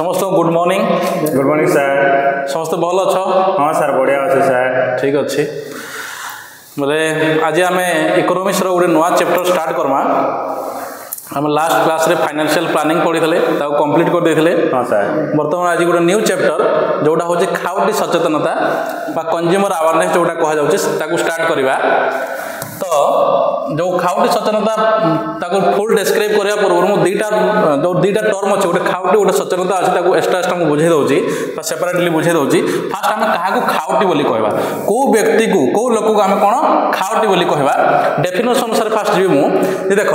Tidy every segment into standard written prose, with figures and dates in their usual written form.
समस्त good morning sir. समस्त भल अच्छ? हाँ सर बढ़िया अच्छे सर। ठीक अच्छे बोले आज आम इकोनॉमिक्स गोटे नुआ चैप्टर स्टार्ट करमा। आम लास्ट क्लास रे फाइनेंशियल प्लानिंग पढ़ी कंप्लीट कर देते। हाँ सर। बर्तमान आज गोटे न्यू चैप्टर जोटा हूँ खाउटी सचेतनता बा कंज्यूमर अवेयरनेस जोटा कहुँ स्टार्ट करवा। तो जो खाउटी सचेतनता ताको फुल डिस्क्राइब करने पूर्व मुझे दुईटा टर्म अच्छे गोटे खाउटी गोटे सचेतनता अच्छे एक्सट्रा बुझे दूसरी सेपरेटली बुझे दूसरी। फास्ट आम क्या खाउटी बोली कहवा कौ व्यक्ति को कौ लोक को आम कौन खाउटी बोली कहवा डेफिनेशन अनुसार फास्ट जी मुझे देख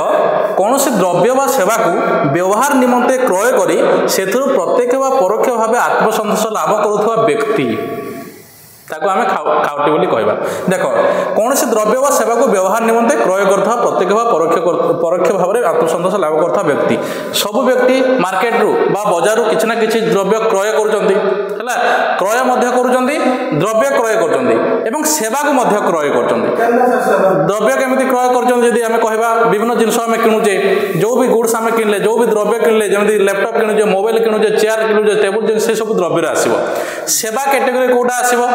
कौन से द्रव्य व सेवा को व्यवहार निमंते क्रय करी से प्रत्यक्ष व परोक्ष भाव आत्मसंतोष लाभ करुवा व्यक्ति ताको आमे खाउटी बोली कहवा। देख कौन से द्रव्य व सेवा को व्यवहार निमंते क्रय करता प्रत्यक्ष व परोक्ष भाव में आत्मसंतोष लाभ करता व्यक्ति सब व्यक्ति मार्केट रु बा बाजार किसी ना किसी द्रव्य क्रय करुचंती क्रय द्रव्य क्रय कर सेवा को क्रय कर द्रव्य केमी क्रय कर कहवा विभिन्न जिनस आम किणुचे जो भी गुड्स आम किणले जो भी द्रव्य किणले जमी लैपटॉप किणुचे मोबाइल किणुचे चेयर किणुचे टेबुल से सब द्रव्य आसो। सेवा कैटेगरी कोटा आसो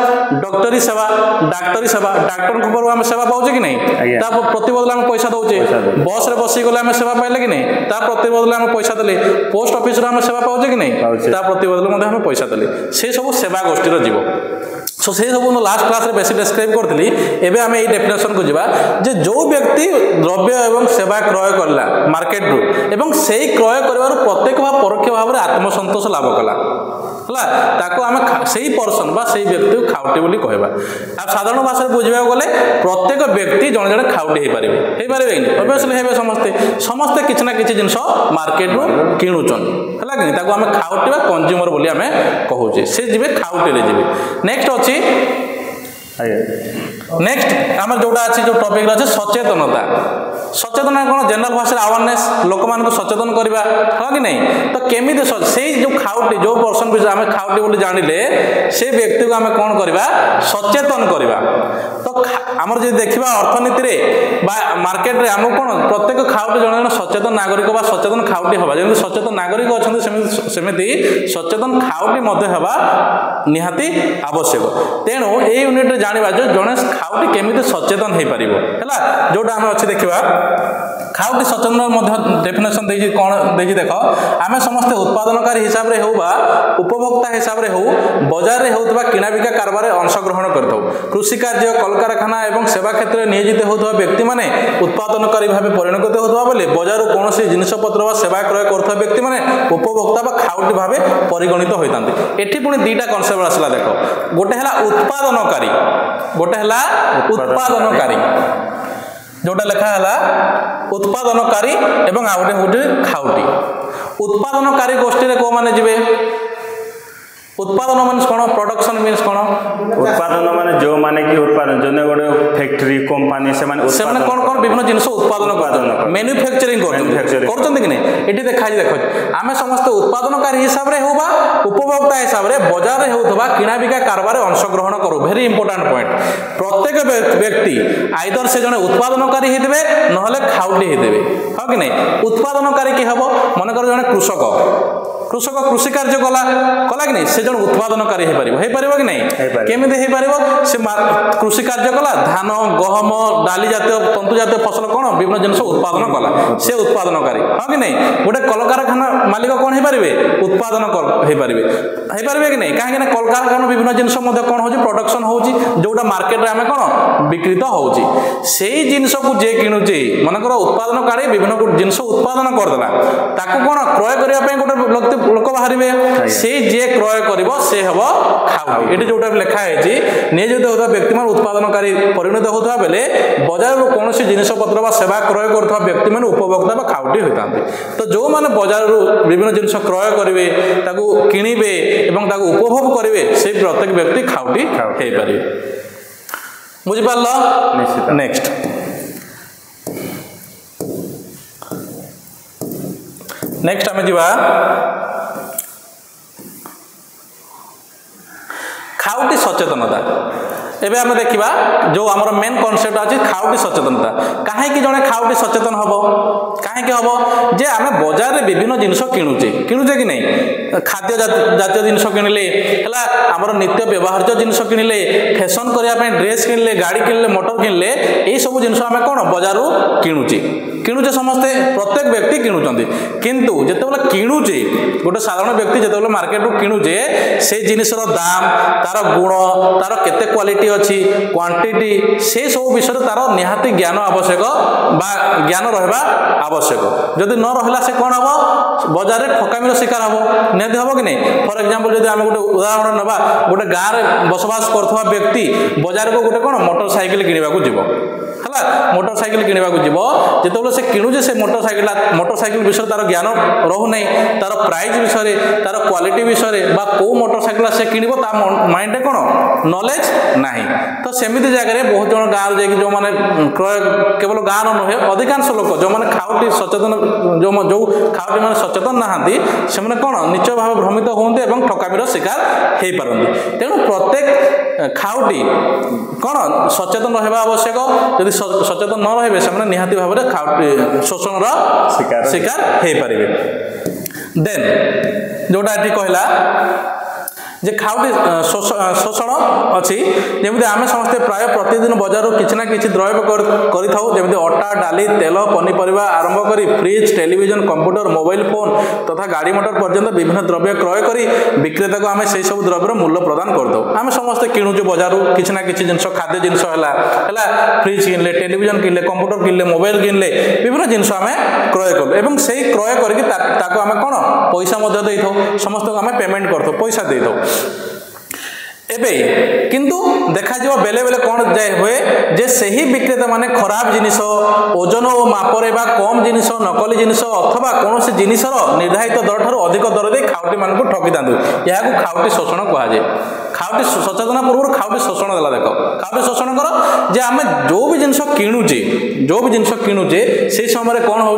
डॉक्टरी सेवा डाक्तरी सेवा डाक्टर आम सेवा पाचे कि नहीं प्रतिबदल आम पैसा दौचे बस रे बस गले आम सेवा पाइले कि नहीं प्रतिबदल आम पैसा देले पोस्ट ऑफिस आम सेवा पाचे कि नहीं प्रतिबदल आम पैसा देले से सब सेवा गोष्ठी जीव। सो से सब लास्ट क्लास रे बेसी डिस्क्राइब करथली। एबे आमे एई डेफिनेशन को जिबा जे जो व्यक्ति द्रव्य एवं सेवा क्रय करला मार्केट रु एवं सेई क्रय करबार प्रत्यक्ष वा परोक्ष भाव रे आत्मसंतोष लाभ कला हला ताको आमे सेई पर्सन बा सेई व्यक्ति को खाउटी बोली कहबा। आ साधारण भाषा रे बुझिबा गले प्रत्येक व्यक्ति जण जण खाउटी हे पारिबे कि ऑब्वियसली हेबे समस्ते किछ ना किछ जिंस मार्केट रु किणुचन हला कि ताको आमे खाउटी बा कंज्यूमर बोली आमे कहूचे से जिबे खाउटी रे जिबे। नेक्स्ट अछि नेक्स्ट आम जोटा अच्छी जो टॉपिक अच्छे सचेतनता। सचेतना कौन जनरल भाषा अवेयरनेस लोक मान सचेतन करवा हाँ कि नहीं। तो केमी से जो खाउटी जो पर्सन भी आम खाउटी बोली जानिले से व्यक्ति को आम कौन करवा सचेतन करवा। तो आमर जो देखा अर्थनीति रे बा मार्केट रे आम कौन प्रत्येक खाउटी जन जन सचेतन नागरिक बा सचेतन खाउटी हवा जमी सचेतन नागरिक अच्छा सेमती सचेतन खाउटी हवा निहाती आवश्यक। तेणु ये यूनिट जाना जो जड़े खाउटी केमी सचेतन हो पार है जोटा आम अच्छे देखा खाउटी सचेतन डेफिनेशन दे कौन दे देख आम समस्ते उत्पादनकारी हिसाब से हो उपभोक्ता हिसाब से हो बजार में होता किना बिका कारबार अंशग्रहण करता कृषि कार्य कलकारखाना और सेवा क्षेत्र में नियोजित होता व्यक्ति माने उत्पादनकारी भाव परिणत होता बेले बजार कौन जिनपतर सेवा क्रय कर व्यक्ति माने उपभोक्ता खाउटी भाव परिगणित होता। एटी पुणी दुईटा कनसेप्ट आसला देख गोटे है उत्पादनकारी गोटे है उत्पादनकारी जोटा लेखा है उत्पादनकारी एवं आ गोटे खाउटी। उत्पादनकारी गोष्ठी रे को माने जिवे उत्पादन मीन्स कौन प्रोडक्शन मीन्स कौन उत्पादन माने जो माने कि उत्पादन जो गोटे फैक्ट्री कंपनी से माने कौन कौन विभिन्न जिनिस उत्पादन कर मैन्युफैक्चरिंग करछन कि नहीं। एटी देखा देखो आमे समस्त उत्पादनकारी हिसाब रे होबा उपभोक्ता हिसाब रे बाजार रे होतबा किना बिका कारबार अंशग्रहण करू। वेरी इंपोर्टेंट पॉइंट प्रत्येक व्यक्ति आइदर से जने उत्पादनकारी हेतबे नहले खाउटी हेतबे हां कि नहीं। उत्पादनकारी कि हबो मन कर जने कृषक कृषि कार्य कला कि नहीं से जन उत्पादनकारी हो पार कि नहीं केमिति हो पार से कृषि कार्य कला धान गहम डाली जातीय तंतु जातीय फसल कौन विभिन्न जिनिस उत्पादन कला से उत्पादनकारी हाँ कि नहीं। गोटे कलकारखाना मालिक कौन हो पारे उत्पादन हो पारे कि नहीं कहीं कलकारखाना विभिन्न जिनिस कौन हो प्रोडक्शन हो जोटा मार्केट में आम कौन विकृत हो जिनस को जे किणुचे मनकर उत्पादनकारी विभिन्न जिनिस उत्पादन करदेला ताको कौन क्रय करने गोटे लोक बाहर से जे क्रय कर से हम खाउटी। ये जोटा लिखा है नियोजित होता व्यक्ति मान उत्पादनकारी परिणत होता बेले बाजार कौन जिनपतर सेवा क्रय कर व्यक्ति मान उपभोक्ता खाउटी होता। तो जो मैंने बाजार विभिन्न जिनिस क्रय करेंगे किणवे और उपभोग करेंगे से प्रत्येक व्यक्ति खाउटी हो पारे बुझिपार। नेक्स्ट नेक्स्ट आम जा खाउटी सचेतनता। एबे आम देखा जो आमर मेन कनसेप्ट अच्छी खाउटी सचेतनता कहीं जड़े खाउटी सचेतन हम कहीं हम जे आम बजार में विभिन्न जिनस किणुचे कि नहीं खाद्य जातीय जिनस किणिले है आमर नित्य व्यवहार्य जिनस किणिले फैशन करने ड्रेस किणिले गाड़ी किणिले मोटर किणिले यही सब जिनस आम कौन बजार किणुचे समस्ते प्रत्येक व्यक्ति किणुचंती किंतु जेतेबेले किणुचे गोटे साधारण व्यक्ति जेतेबेले मार्केट रू किणुचे से जिनिसर दाम तार गुण तार केते क्वालिटी अच्छी क्वांटिटी से सब विषय तार निहाती ज्ञान आवश्यक बा ज्ञान रहबा आवश्यक जदि न रहला से कौन हम बजार में ठकामीर शिकार हम निहाती हम कि नहीं फॉर एग्जांपल जदि आम गोटे उदाहरण नबा गोटे गाँव में बसवास करथवा व्यक्ति बजार को गोटे कौन मोटरसाइकिल किनिबा को जीवो है मोटरसाइकिल किनिबा को जीवो जेतेबेले से किणुजे से मोटरसाइकिल विषय तार ज्ञान रहू नहीं तार प्राइस विषय तार क्वालिटी विषय बा को मोटरसाइकिल से किनिबो ता माइंड रे कौन नॉलेज नहीं तो सेमिति जगह बहुत जन गाँव जाकि जो माने क्रय केवल गाँव नुहे अधिकांश लोक जो माने खाउटी सचेतन जो खाउटी माने सचेतन नहांती से माने कौन निश्चय भाव भ्रमित होते और ठकामीर शिकार हो पारती तेणु प्रत्येक खाउटी कौन सचेतन रहा आवश्यक जदि सचेतन न रहे से निहाती भाव में खाउटी शोषण शिकार हो पारे देन जोटा ये कहला जे खाउटी शोषण अच्छी जमी आम समस्ते प्राय प्रतिदिन बजार किसी ना कि द्रव्य करें अटा डाली तेल पनीपरिया आरंभ कर fridge television computer mobile phone तथा गाड़ी मोटर पर्यंत विभिन्न द्रव्य क्रय कर विक्रेता को आम से सब द्रव्यर मूल्य प्रदान करदे आम समस्ते किणुचे बजार किसी ना कि जिन खाद्य जिनस है fridge Kinley television Kinley computer Kinley mobile Kinley विभिन्न जिनस आम क्रय कलु और से क्रय करके आम कौन पैसा दे समस्त आम पेमेंट कर पैसा दे दो एबे किंतु देखा जो बेले बेले कौन जाए हुए जे सही विक्रेता माने खराब जिनिस ओजन और मापरे बा कम जिनिस नकली जिनिस अथवा कौन से जिनिसर निर्धारित दर ठारू अधिक दर दे खाउटी मानक ठकी दांतु यह खाउटी शोषण कहुए खाउटी सचेतन पूर्व खाउटी शोषण देला देख खाउटी शोषण कर जे आम जो भी जिनिस किणुचे से समय कौन हो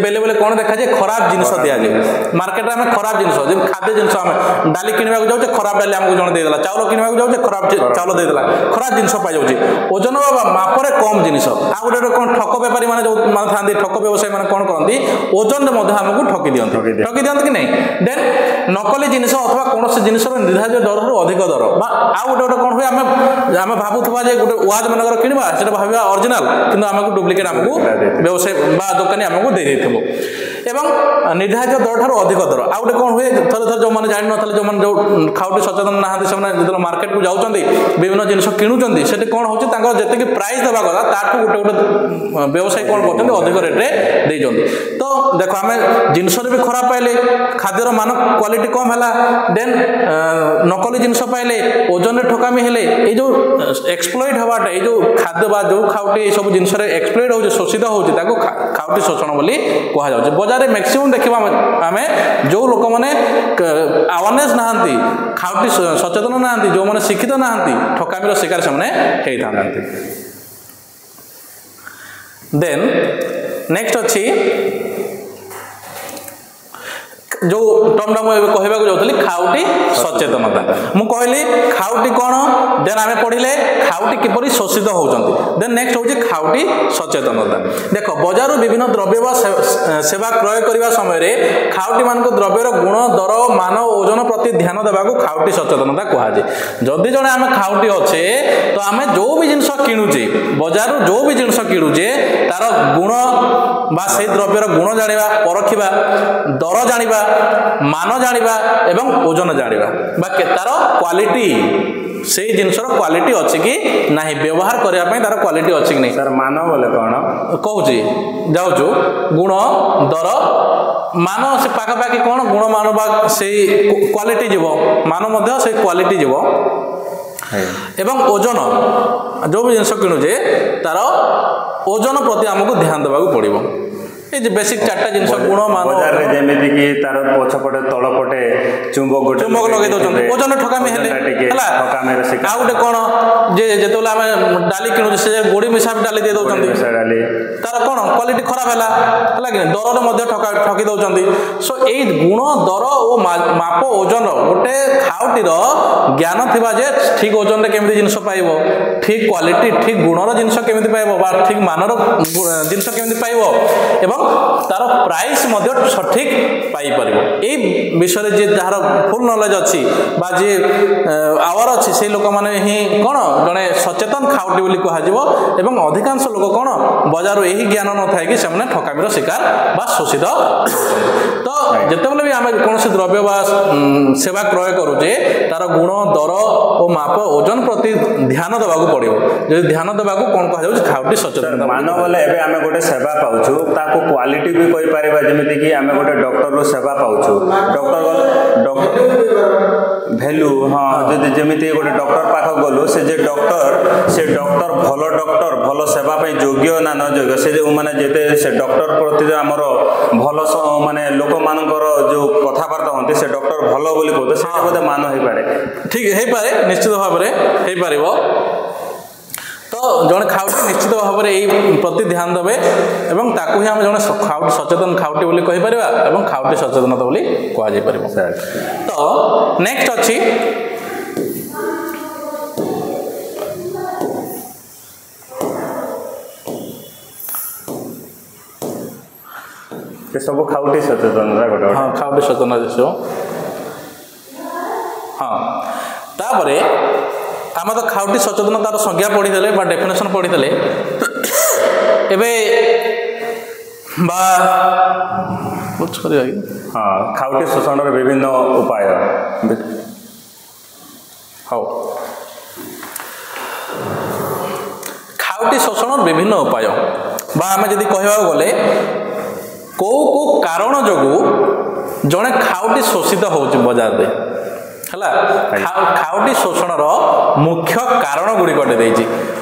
बेले बेले कौन देखा जाए खराब जिनिस दि जाए मार्केट में आम खराब जिनिस खाद्य जिनिस आम डाली किणवा जाऊे खराब डाली आमको जन देदेला चाउल किणवा जाऊे खराब चाउल देदेला खराब जिनिस पाई जाऊे ओजन मापरे कम जिनिस आ गोटे कौन ठक बेपारी मैंने जो था ठक व्यवसायी मैंने कौन करती ओजन आमको ठकी दिखती कि नहीं देन नकली जिनिस अथवा कौन से जिनिस निर्धारित दर अधिक दर आ गोटे कौन हुए आम भावुवा गोटे वाज मनकर किणवा से भाव ओरिजिनल कि आमको डुप्लिकेट आमको व्यवसायी दोकानी आमको दे एवं निर्धारित दर ठारू अधिक दर आ गोटे कौन हुए थर थर जो मैंने जान ना जो खाउटी सचेतन नहांती से मार्केट को जाऊँगी विभिन्न जिनिस किणुचंती से कौन होती जितकी प्राइस देवा कथा ताठू गोटे गोटे व्यवसायी कौन कर अधिक रेट्रे देते तो देख आम जिनस भी खराब पाइले खाद्यर मान क्वालिटी कम है देन नकली जिनस पाइले ओजन ठकामी हेले ये जो एक्सप्लॉइट हवाटा ये जो खाद्य बा जो खाउटी सब जिनस एक्सप्लॉइट हो शोषित होती खाउटी शोषण बोली कहुए बजार में मैक्सिमम देखा आम जो लोक मैंने अवेयरनेस नहांती खाउटी सचेतन नहांती जो मैंने शिक्षित नहांती ठकामीर शिकार से होता देन नेक्स्ट अच्छी जो टर्मटा मुझे कहवाक जाऊँगी खाउटी सचेतनता मु कहली खाउटी कौन देन आम पढ़ले खाउटी किपरि शोषित होती देन नेक्स्ट हूँ खाउटी सचेतनता देख बजार विभिन्न द्रव्य व सेवा क्रय करने समय खाउटी मान द्रव्यर गुण दर मान ओजन प्रति ध्यान देवा खाउटी सचेतनता कहुए जदि जड़े आम खाउटी अच्छे तो आम जो भी जिनस किणुचे बजार जो भी जिनस किणुचे तार गुण बा से द्रव्यर गुण जाना परखा दर जाना मान जाना एवं ओजन जाना तार क्वालिटी से जिनसर क्वालिटी अच्छी कि नहीं व्यवहार करने तार क्वालिटी अच्छी कि नहीं सर मान बोले कौन कहूँ जाऊँ गुण दर मान से पाखापाखि कौन गुण मान बा से क्वालिटी जीव मान से क्वालिटी जीव एवं ओजन जो भी जिनस किणुचे तार ओजन प्रति आमको ध्यान देवा पड़ो ये बेसिक चार्टा जिनस गुण मान जमी कि तार पछपटे तलपटे चुंबक लगे दौरान ओजन ठकामी आ गोटे कौन जे जो आम डाली किणुचे से गोड़ी मिशा भी डाली दे दौरान तार कौन क्वालिटी खराब है कि दर ठकी दौरान सो यही गुण दर और माप ओजन गोटे खाउटीर ज्ञान थिबा जे ठीक ओजन केमिति जिनस पाइबो ठीक क्वालिटी ठीक गुणर जिनस केमिति पाइबो बा ठीक मानर जिनस केमिति पाइबो एवं तार तार प्राइस सठिक पाइपर ये विषय जी जार फुल नॉलेज अच्छी जी आवर अच्छी से लोक मैंने ही कौन जड़े सचेतन खाउटी बोली कह अधिकांश लोक कौन बजार यही ज्ञान न था कि ठकामीर शिकार बा शोषित तो जितेबाला भी आम कौन द्रव्य बा सेवा क्रय करुचे तार गुण दर और माप ओजन प्रति ध्यान देवाक पड़ो जब ध्यान देवाक कौन कह खाउटी सचेतन मान बोले एवं आम गोटे सेवा पाचु ताको क्वालिटी भी कहीपर जमीती कि आम गोटे डॉक्टर रो सेवा पाचु डॉक्टर भैल्यू हाँ जमी गोटे डॉक्टर पाख गलु से डॉक्टर भल सेवा योग्य ना न योग्य से जो माने जेते से डॉक्टर प्रति आमर भल माने लोक मानकर जो कथबार्ता होती से डॉक्टर भल बोली कहते से बोधे मान हो पारे ठीक है पारे निश्चित भाव में हो तो जड़े खाउटी निश्चित भाव में प्रति ध्यान देवे एवं ताकू ही आम जड़े खाउटी सचेतन खाउटी बोली कहीपर एवं खाउटी सचेतनता बोली कह तो नेक्स्ट अच्छी सब खाउटी सचेतन हाँ खाउटी सचेतन हाँ तापरे आम तो खाउटी सचेतनतार संज्ञा पढ़ीदे डेफिनेशन पढ़ीदे एबे बा हाँ खाउटी शोषण विभिन्न उपाय हाँ खाउटी शोषण विभिन्न उपाय बा आम जदि कहवा गले कौ कौ कारण जोगु जड़े खाउटी शोषित हो बजार में है खाउटी शोषण मुख्य कारण गुड़िक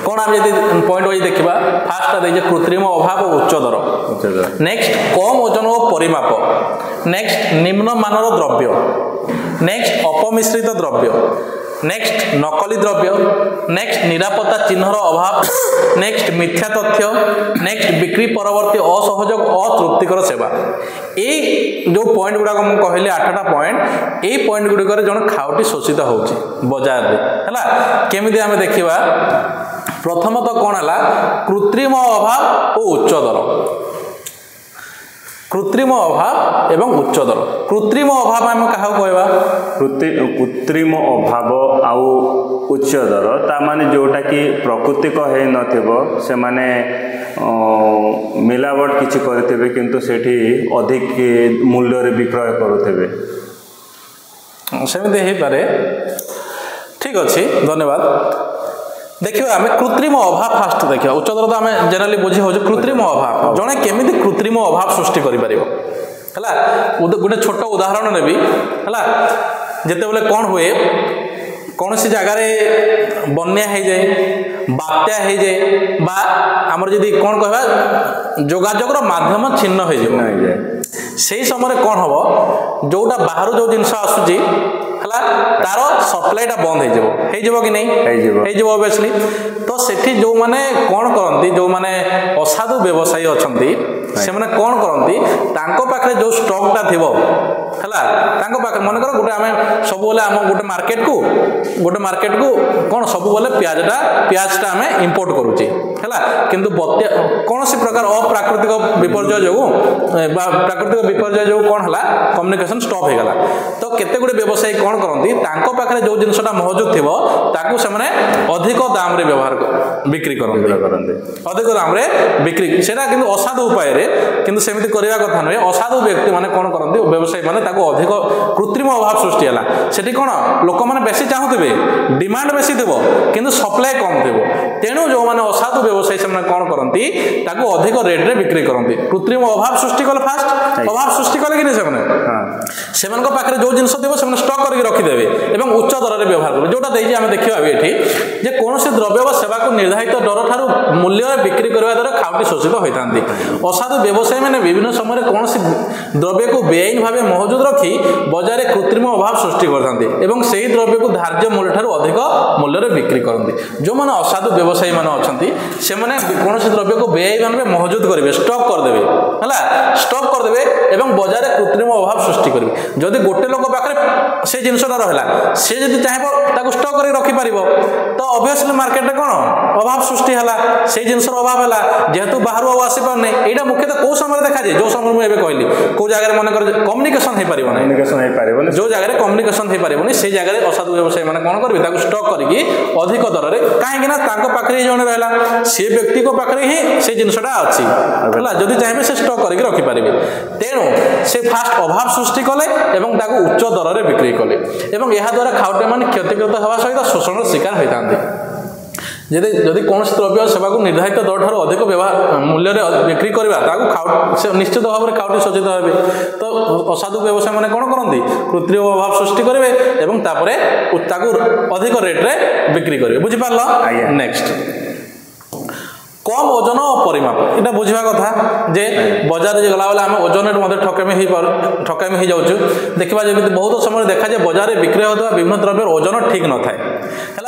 कौन आम जब पॉइंट वाइज देखा फास्ट देजे कृत्रिम अभाव और उच्च दर नेक्स्ट कम ओजन और परिमाप नेक्स्ट निम्न मानर द्रव्य नेक्स्ट अपमिश्रित द्रव्य नेक्स्ट नकली द्रव्य नेक्स्ट निरापत्ता चिन्हर अभाव नेक्स्ट मिथ्या तथ्य नेक्स्ट बिक्री परवर्ती असहयोग अतृप्तिकर सेवा ये जो पॉइंट गुड़ाक मुझे कहली 8टा पॉइंट ये पॉइंट गुड़िक जन खाउटी शोषित हो बजार में केमी आम देखा प्रथमतः कौन है कृत्रिम अभाव और उच्च दर कृत्रिम अभाव एवं उच्च दर कृत्रिम अभाव आम क्या कहवा कृत्रिम अभाव आउ उच्च दर ता माने जोटा कि प्राकृतिक है नथिबो से माने मिलावट किछि करथिबे किंतु सेठी अधिक मूल्य रे विक्रय करुथिबे सेमिते हे पारे ठीक अछि धन्यवाद देखिए आम कृत्रिम अभाव फास्ट देखिए उच्च दर तो आम जेनराली बुझी हो कृत्रिम अभाव जड़े केमिति कृत्रिम अभाव सृष्टि करि परिबो हला गोटे छोट उदाहरण नेबी हला जेते बेले कोन हुए कौन सी जगार बन्या हो जाए बात्या हो जाए बा आमर जदि कौन कहवा जोगाजोगर माध्यम छिन्न हो जाए से समय कौन हम जोटा बाहर जो जिनस आसूची है तार सप्लाईटा बंद हो कि नहीं ओबियसली तो सेठी जो माने कौन करती जो माने असाधु व्यवसायी अच्छा से माने कौन करती पाखे जो स्टॉकटा थी है मन कर गोटे आम सब बोले आम गोटे मार्केट को कौन सब बोले पियाजटा आम इंपोर्ट करुचे है किंतु कौन सी प्रकार अप्राकृतिक विपर्य जो प्राकृतिक विपर्य जो कौन है कम्युनिकेशन स्टॉप हो गला तो केते गुड़े व्यवसायी कौन करती पाखे जो जिनसा मौजूद थी से अधिक दाम रे व्यवहार बिक्री करते अधिक दाम रे बिक्री से असाधु उपाय किंतु सेमिति करवा कथा नुहे असाधु व्यक्ति माने कौन करती व्यवसायी माने अधिक कृत्रिम अभाव सृष्टि है सेठी कौन लोक मैंने बेसी चाहूबे डिमांड बेसी थी किंतु सप्लाई कम थी तेणु जो मैंने असाधु व्यवसायी से कौन करती अधिक रेट रे बिक्री करती कृत्रिम अभाव सृष्टि कले फास्ट अभाव सृष्टि कले कि से पाखे जो जिन थी स्टक करके रखिदेवे और उच्च दर में व्यवहार करेंगे जोटा देखिए आम देखा ये जे कौन द्रव्य व सेवा को निर्धारित दर ठारू मूल्य बिक्री करने द्वारा खाउटी शोषित होता असाधु व्यवसायी मैंने विभिन्न समय कौन द्रव्य को बेआईन भाव मौजूद रखी बजार कृत्रिम अभाव सृष्टि करते से द्रव्य को धार्य मूल्य ठारू अधिक मूल्य बिक्री करते जो मैंने असाधु व्यवसायी मैंने अच्छा से कौन द्रव्य को बेआईन भाव मौजूद करेंगे स्टक करदे है स्टक करदे और बजार कृत्रिम अभाव सृष्टि करेंगे जदि गोटे लोक पाखे से जिनसटा रहा सी जब चाहिए स्टक कर रखिपर तो ऑब्वियसली मार्केट कौन अभाव सृष्टि है से जिन अभाव है जेहेतु बाहर आसी पारनी यहाँ मुख्यतः कौ समय देखा जाए जो समय मुझे कहली कौ जगह मन कर कम्युनिकेशन हो पार जो जगह कम्युनिकेशन हो पार से जगह असाधु व्यवसायी मैंने कौन करेंगे स्टक करके अधिक दर में कहीं पाखे जन रहा सी व्यक्ति को पाखे ही से जिनसटा अच्छी है जदि चाहिए से स्टक करके रखिपारे तेणु से फास्ट अभाव सृष्टि कले उच्च दर में बिक्री कले यह द्वारा खाउटी मैंने क्षतिग्रस्त होगा सहित शोषण शिकार होता जदि कौन द्रव्य सेवा को निर्धारित दर ठार अधिक मूल्य बिक्री करवा निश्चित भाव में खाउटी सचेत हे तो असाधु व्यवसाय मैंने कौन करती कृत्रिम अभाव सृष्टि करेंगे अधिक रेट्रे बिक्री करेंगे बुझिपार नेक्स्ट कम ओजन और परिमाप यहाँ बुझा कथा जे बजार गला बेले आम ओजन ठकामी हो जाऊँ देखा जमी बहुत समय देखा जाए बजार में बिक्री होता विभिन्न द्रव्य ओजन ठीक न थाए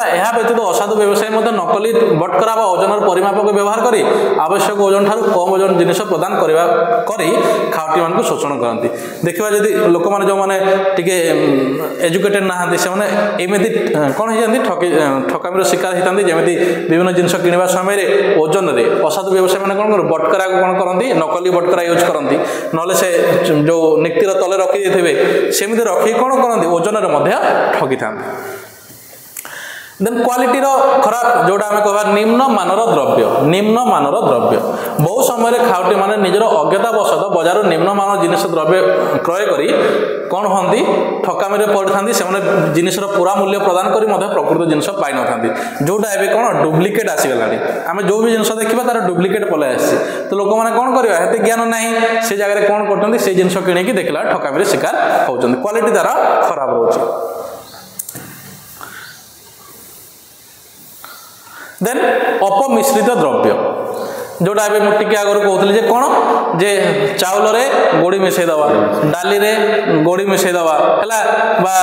है व्यतीत असाधु व्यवसायी नकली बटकरा ओजन परिमाप को व्यवहार कर आवश्यक ओजन ठार कम ओजन जिन प्रदान कर खाउटी मान शोषण करती देखा जदि लोक मैंने जो मैंने टे एजुकेटेड नहांती से एमती कौन हो ठकामी शिकार होता जमी विभिन्न जिन किणवा समय ओजन असाधु व्यवसायी मैंने कौन कर बटकरा को कौन करती नकली बटकरा यूज करती ना से जो निक्तिर तले रखी थे सेमती रखी कौन करती ओजन ठगी था देन क्वालिटी खराब जोड़ा आम कह निम्न मानर द्रव्य बहु समय खाउटी माने निजर अज्ञतावशत बजार निम्न मान जिनिस द्रव्य क्रय करी कौन होती ठकामी पड़ी था से जिनसर पूरा मूल्य प्रदान कर प्रकृत जिन पाई न जोटा ए कौन डुप्लिकेट आसीगला आम जो भी जिन देखा तार डुप्लिकेट पलि आसी तो लोक मैंने कौन कर ज्ञान ना से जगह कौन कर जिन कि देखला ठकामी शिकार होती क्वालिटी तार खराब रोचे देन अपमिश्रित द्रव्य जोटा ए मुझे आगे कहते जे कौन जे चाउल रे गोड़ी मिसईदवा डाली रे गोड़ी मिसईदवा है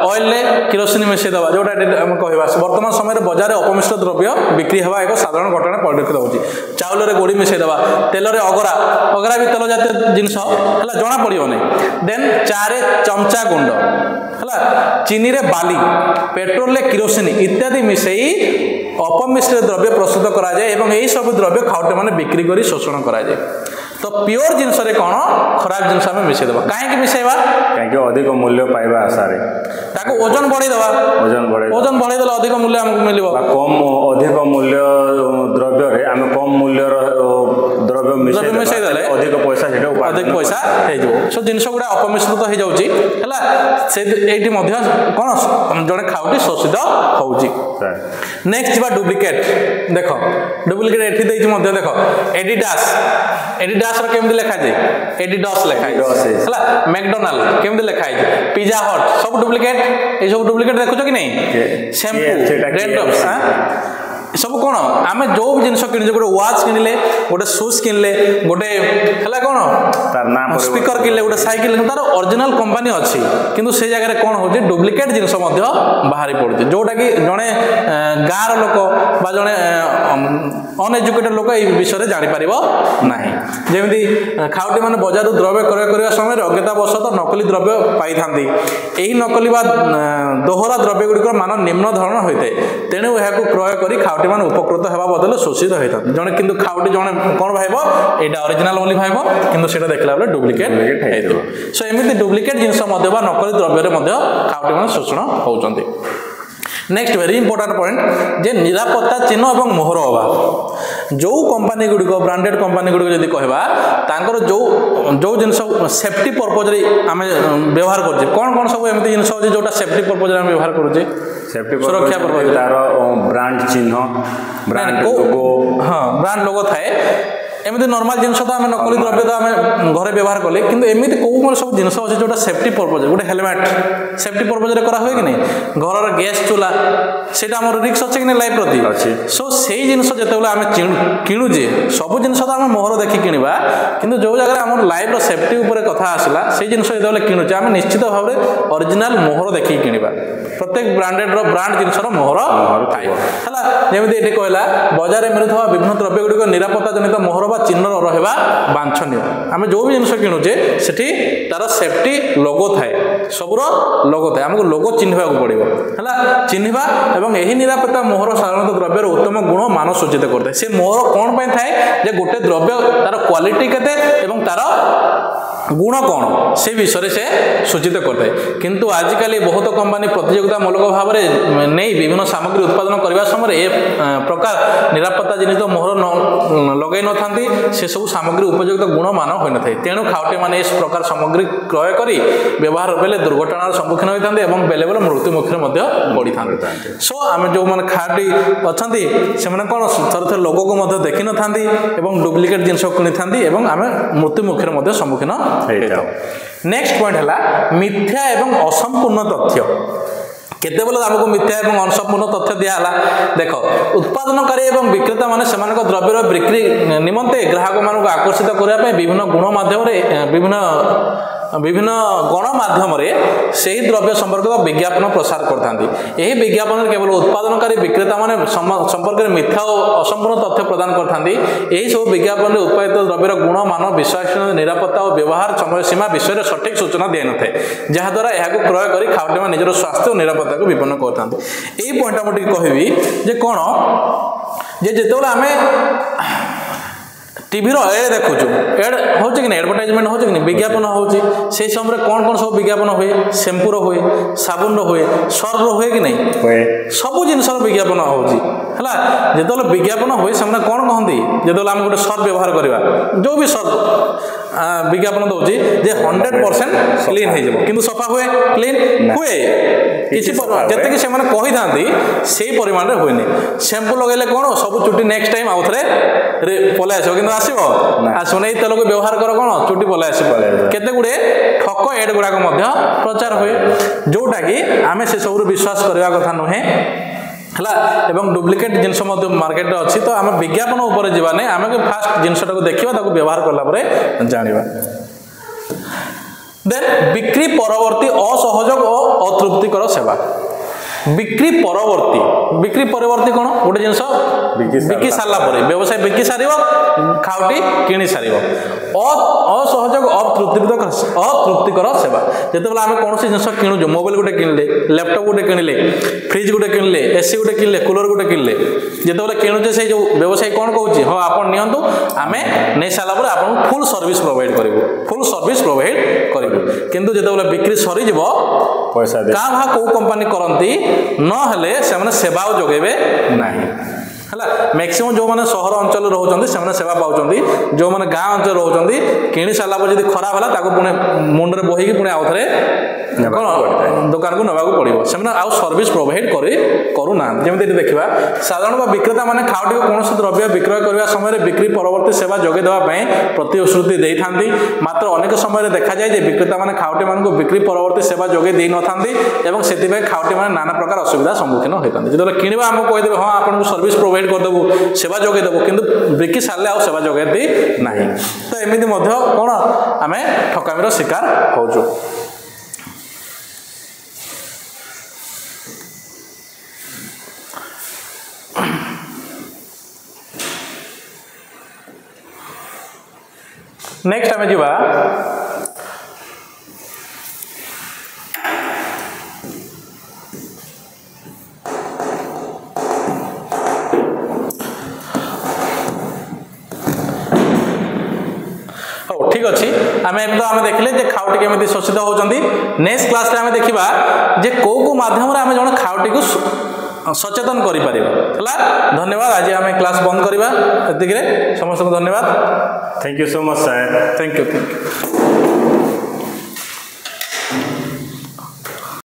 ऑयल रे किरोसिन मिसईदवा जोटा आम कहवा वर्तमान समय बजार अपमिश्रित द्रव्य बिक्री हवा एक साधारण घटना परिलक्षित होती चाउल रे गोड़ी मिसईदवा तेल रे अगरा भी तेल जातीय जिनस है जना पड़ोनी देन चारे चमचा गुंड है चीनी रे बाली पेट्रोल रे किरोसिन इत्यादि मिसई अपमिश्रित द्रव्य प्रस्तुत कराए यही सब द्रव्य खाउटी मैंने बिक्री कर शोषण कराए तो प्योर जिनस कौन खराब जिनस आम मिसईदेवा कहीं मिसईवा कहीं अधिक मूल्य पाइबा आशा ओजन बढ़ईदेवा ओजन बढ़ईदे अधिक मूल्य आमको मिल कम अधिक मूल्य द्रव्य आम कम मूल्य द्रव्य मिसईदेले अधिक पैसा हो जिन गुड़ा अपमिश्रित हो जाऊँगी कौन जड़े खाउटी शोषित हो नेक्स्ट जा डुप्लिकेट देख डुप्लिकेट ये देख एडिडास केमती लिखा जाए एडिडास लिखा है मैकडोनाल्ड केमती लिखा है पिज्जा हट सब डुप्लिकेट ये सब डुप्लिकेट देखुच कि नहीं शैम्पू रेडॉक्स सब कौन आम जो भी जिन कि गोटे वाच किणले गोटे सुज किणले गोटे है कौन स्पीकर किणले गोटे साइकिल तार ओरिजिनल कंपनी अच्छी किंतु से जगह कौन हो डुप्लिकेट जिनस बाहरी पड़ुଛି जोटा कि जड़े गाँव लोक जड़े अनएजुकेटेड लोक ये विषय जापर ना जमी खाउटी मैंने बजार द्रव्य क्रय करने समय अज्ञतावशत नकली द्रव्य पाई था यही नकली दोहरा द्रव्य गुड़िक मान निम्न धरण होता है तेणु यह क्रय कर खाउटी मैंने उपकृत होगा बदले शोषित होता है जड़े कि खाउटी जड़े कौन भाव यहाँ ओरिजिनाल बोली भाव कि देखला बेले डुप्लिकेट सो एमती डुप्लिकेट जिनस नकली द्रव्य खाउटी मैंने शोषण होती नेक्स्ट वेरी इंपोर्टेंट पॉइंट जे निरापत्ता चिन्ह और मोहर अभाव जो कंपनी गुड़िक ब्रांडेड कंपनी गुड़िक जब कहवा जो जो जिन सेफ्टी पर्पज आम व्यवहार करुचे कौन कौन सब एमती जिन अच्छे जोटा सेफ्टी पर्पज आम व्यवहार करुचे सुरक्षा पर्पज तार ब्रांड चिन्ह ब्रांड लोगो हाँ ब्रांड लोगो थाए एमती नॉर्मल जिनस तो आम नकली द्रव्य तो आम घरे व्यवहार कले कि एमती कौन सब जिन अच्छे जोटा सेफ्टी पर्पज गोटे हेलमेट सेफ्टी पर्पज करा हुए कि नहीं घर गैस चूल्हा से रिक्स अच्छे कि नहीं लाइफ प्रति अच्छे सो से जिन जो आम किणुचे सब जिन तो आम मोहर देखी किणवा कि जो जगह आम लाइफ सेफ्टी उपर कथा आसला से जिन जो किणुचे आम निश्चित भाव में ओरिजिनल मोहर देखी किणवा प्रत्येक ब्रांडेड ब्रांड जिनसर मोहर थाए है जमी ये कहला बजार में मिलूवा विभिन्न द्रव्य गुड़िक निरापत्ता जनित मोहर ବା ଚିହ୍ନ ରହିବା ବାଞ୍ଛନୀୟ। ଆମେ ଯେଉଁ ବି ଜିନିଷ କିଣୁଛେ ସେଠି ତାର ସେଫ୍ଟି ଲୋଗୋ ଥାଏ, ସବୁର ଲୋଗୋ ଥାଏ, ଆମକୁ ଲୋଗୋ ଚିହ୍ନିବାକୁ ପଡ଼ିବ ହେଲା। ଚିହ୍ନିବା ଏବଂ ଏହି ନିରାପତ୍ତା ମୋହର ସାଧାରଣତଃ ଦ୍ରବ୍ୟର ଉତ୍ତମ ଗୁଣ ମାନ ସୂଚିତ କରିଥାଏ। ସେ ମୋହର କ'ଣ ପାଇଁ ଥାଏ ଯେ ଗୋଟେ ଦ୍ରବ୍ୟ ତାର କ୍ୱାଲିଟି କେତେ ଏବଂ ତାର ଗୁଣ କ'ଣ ସେ ବିଷୟରେ ସେ ସୂଚିତ କରିଥାଏ। କିନ୍ତୁ ଆଜିକାଲି ବହୁତ କମ୍ପାନୀ ପ୍ରତିଯୋଗିତାମୂଳକ ଭାବରେ ନେଇ ବିଭିନ୍ନ ସାମଗ୍ରୀ ଉତ୍ପାଦନ କରିବା ସମୟରେ ଏ ପ୍ରକାର ନିରାପତ୍ତା ଜିନିଷ ମୋହର ଲଗାଇ ନଥାନ୍ତି, ସେସବୁ ସାମଗ୍ରୀ ଉପଯୁକ୍ତ ଗୁଣମାନ ହୋଇନଥାଏ। ତେଣୁ ଖାଉଟିମାନେ ଏ ପ୍ରକାର ସାମଗ୍ରୀ କ୍ରୟ କରି ବ୍ୟବହାର ବେଳେ ଦୁର୍ଘଟଣାର ସମ୍ମୁଖୀନ ହୋଇଥାନ୍ତି ଏବଂ ବେଳେ ବେଳେ ମୃତ୍ୟୁ ମୁଖରେ ମଧ୍ୟ ପଡ଼ିଥାନ୍ତି। ସୋ ଆମେ ଯେଉଁମାନେ ଖାଉଟି ଅଛନ୍ତି ସେମାନେ କ'ଣ ଥରେ ଥରେ ଲୋଗୋକୁ ମଧ୍ୟ ଦେଖିନଥାନ୍ତି ଏବଂ ଡୁପ୍ଲିକେଟ୍ ଜିନିଷ କିଣିଥାନ୍ତି ଏବଂ ଆମେ ମୃତ୍ୟୁ ମୁଖରେ ମଧ୍ୟ ସମ୍ମୁଖୀନ ହେଇଥାଉ। ନେକ୍ସଟ ପଏଣ୍ଟ ହେଲା ମିଥ୍ୟା ଏବଂ ଅସମ୍ପୂର୍ଣ୍ଣ ତଥ୍ୟ। କେତେବେଳେ ଆମକୁ ମିଥ୍ୟା ଏବଂ ଅସମ୍ପୂର୍ଣ୍ଣ ତଥ୍ୟ ଦିଆହେଲା। ଦେଖ, ଉତ୍ପାଦନକାରୀ ଏବଂ ବିକ୍ରେତା ମାନେ ସେମାନଙ୍କ ଦ୍ରବ୍ୟର ବିକ୍ରି ନିମନ୍ତେ ଗ୍ରାହକମାନଙ୍କୁ ଆକର୍ଷିତ କରିବା ପାଇଁ ବିଭିନ୍ନ ଗଣମାଧ୍ୟମରେ ସେହି ଦ୍ରବ୍ୟ ସମ୍ପର୍କିତ ବିଜ୍ଞାପନ ପ୍ରସାର କରିଥାନ୍ତି। ଏହି ବିଜ୍ଞାପନରେ କେବଳ ଉତ୍ପାଦନକାରୀ ବିକ୍ରେତାମାନେ ସମ୍ପର୍କରେ ମିଥ୍ୟା ଓ ଅସମ୍ପୂର୍ଣ୍ଣ ତଥ୍ୟ ପ୍ରଦାନ କରିଥାନ୍ତି। ଏହିସବୁ ବିଜ୍ଞାପନରେ ଉତ୍ପାଦିତ ଦ୍ରବ୍ୟର ଗୁଣ, ମାନ, ବିଶ୍ୱସନୀୟତା, ନିରାପତ୍ତା ଓ ବ୍ୟବହାର ସମୟସୀମା ବିଷୟରେ ସଠିକ୍ ସୂଚନା ଦିଆନଥାଏ, ଯାହାଦ୍ୱାରା ଏହାକୁ କ୍ରୟ କରି ଖାଉଟିମାନେ ନିଜର ସ୍ୱାସ୍ଥ୍ୟ ଓ ନିରାପତ୍ତାକୁ ବିପନ୍ନ କରିଥାନ୍ତି। ଏହି ପଏଣ୍ଟଟା ମୁଁ ଟିକେ କହିବି ଯେ କ'ଣ ଯେ ଯେତେବେଳେ ଆମେ টিভির এড দেখুছু, এড হচ্ছে কি না, এডভার্টাইজমেন্ট হচ্ছে কি না, বিজ্ঞাপন হচ্ছে, সেই সময় কোন কোন সব বিজ্ঞাপন হুয়ে, শ্যাম্পুর হুয়ে, সাবুন হুয়ে, সর্ফর হুয়ে কি নাই, সবু জিনিসর বিজ্ঞাপন হচ্ছে হলা। যেতবে বিজ্ঞাপন হুয়ে সেমানে কোন কহতি, যেতবে আমি গোটে সর্ফ ব্যবহার করা, যে বি সর্ফ বিজ্ঞাপন দৌছি যে 100% ক্লিন হয়ে যাব, কিন্তু সফা হুয়ে, ক্লিন হুয়ে কিছু যেতকি সেমানে কহিথাନ୍ତି সেই পরিমাণরে হুয়েনি। শ্যাম্পু লগাইলে কোন সবু চুটি নেক্সট টাইম আউথরে পলাই আসব, কিন্তু আসব আসুন। এই তেলকে ব্যবহার কর কোন চুটি পলাই আসব। কেতে গুড়ে ঠক এড গুড়াক মধ্য প্রচার হুয়ে, যোউটা কি আমি সে সবুর বিশ্বাস করা কথা নুহে ହେଲା। এবং ডুপ্লিকেট জিনিস মধ্যে মার্কেটে অছি, তো আমি বিজ্ঞাপন উপরে যা না, আমি ফার্স্ট জিনিসটাকে দেখা তাকে ব্যবহার কলা পরে জাঁয়া। দেন বিক্রি পরবর্তী অসহযোগ ও অতৃপ্তিকর সেবা। বিক্রি পরবর্তী কোণ গোটে জিনিস বিকি সারা পরে ব্যবসায় বিকি সার, খাউটি কিনি সার। অসহযোগ অতৃপ্তিকর সেবা, যেতবে আমি কৌশি জিনিস কিণুছু, মোবাইল গোটে কিনলে, ল্যাপটপ গোটে কিনলে, ফ্রিজ গোটে কিনলে, এসি গোটে কিনলে, কুলর গোটে কিনলে, যেতবে কিণুছে সেই যে ব্যবসায়ী কোণ কৌছি, হ্যাঁ আপনার নিয়ন্তু, আমি নেই সারা পরে আপনার ফুল সর্ভিস প্রোভাইড করবু। কিন্তু যেতবে বিক্রি সরিযোগ পয়সা কাঁ ভাঁ কেউ কোম্পানি করতে নহলে সেমানে সেবা যোগাইবে না ହେଲା। ମ୍ୟାକ୍ସିମମ୍ ଯେଉଁମାନେ ସହର ଅଞ୍ଚଳରେ ରହୁଛନ୍ତି ସେମାନେ ସେବା ପାଉଛନ୍ତି, ଯେଉଁମାନେ ଗାଁ ଅଞ୍ଚଳରେ ରହୁଛନ୍ତି କିଣି ସାରିଲା ପରେ ଯଦି ଖରାପ ହେଲା ତାକୁ ପୁଣି ମୁଣ୍ଡରେ ବୋହିକି ପୁଣି ଆଉଥରେ କ'ଣ ଦୋକାନକୁ ନେବାକୁ ପଡ଼ିବ। ସେମାନେ ଆଉ ସର୍ଭିସ୍ ପ୍ରୋଭାଇଡ଼ କରୁନାହାନ୍ତି। ଯେମିତି ଏଠି ଦେଖିବା, ସାଧାରଣତଃ ବିକ୍ରେତାମାନେ ଖାଉଟିକୁ କୌଣସି ଦ୍ରବ୍ୟ ବିକ୍ରୟ କରିବା ସମୟରେ ବିକ୍ରି ପରବର୍ତ୍ତୀ ସେବା ଯୋଗାଇ ଦେବା ପାଇଁ ପ୍ରତିଶ୍ରୁତି ଦେଇଥାନ୍ତି। ମାତ୍ର ଅନେକ ସମୟରେ ଦେଖାଯାଏ ଯେ ବିକ୍ରେତାମାନେ ଖାଉଟିମାନଙ୍କୁ ବିକ୍ରି ପରବର୍ତ୍ତୀ ସେବା ଯୋଗାଇ ଦେଇନଥାନ୍ତି ଏବଂ ସେଥିପାଇଁ ଖାଉଟିମାନେ ନାନା ପ୍ରକାର ଅସୁବିଧାର ସମ୍ମୁଖୀନ ହୋଇଥାନ୍ତି। ଯେତେବେଳେ କିଣିବା ଆମକୁ କହିଦେବେ ହଁ ଆପଣଙ୍କୁ ସର୍ଭିସ୍ ପ୍ରୋଭାଇଡ଼ କରିଦେବୁ, ସେବା ଯୋଗାଇ ଦେବୁ, କିନ୍ତୁ ବିକି ସାରିଲେ ଆଉ ସେବା ଯୋଗାଇ ନାହିଁ। ତ ଏମିତି ମଧ୍ୟ କ'ଣ ଆମେ ଠକାମିର ଶିକାର ହେଉଛୁ। ନେକ୍ସଟ ଆମେ ଯିବା ঠিক ଅଛି। ଆମେ ଦେଖିଲେ ଯେ ଖାଉଟି କେମିତି ଶୋଷିତ ହେଉଛନ୍ତି। ନେକ୍ସଟ କ୍ଲାସରେ ଆମେ ଦେଖିବା ଯେ କୋଉ ମାଧ୍ୟମରେ ଆମେ ଜଣେ ଖାଉଟିକୁ ସଚେତନ କରିପାରିବା ହେଲା। ଧନ୍ୟବାଦ। ଆଜି ଆମେ କ୍ଲାସ ବନ୍ଦ କରିବା ଏତିକିରେ। ସମସ୍ତଙ୍କୁ ଧନ୍ୟବାଦ। Thank you so much sir. Thank you.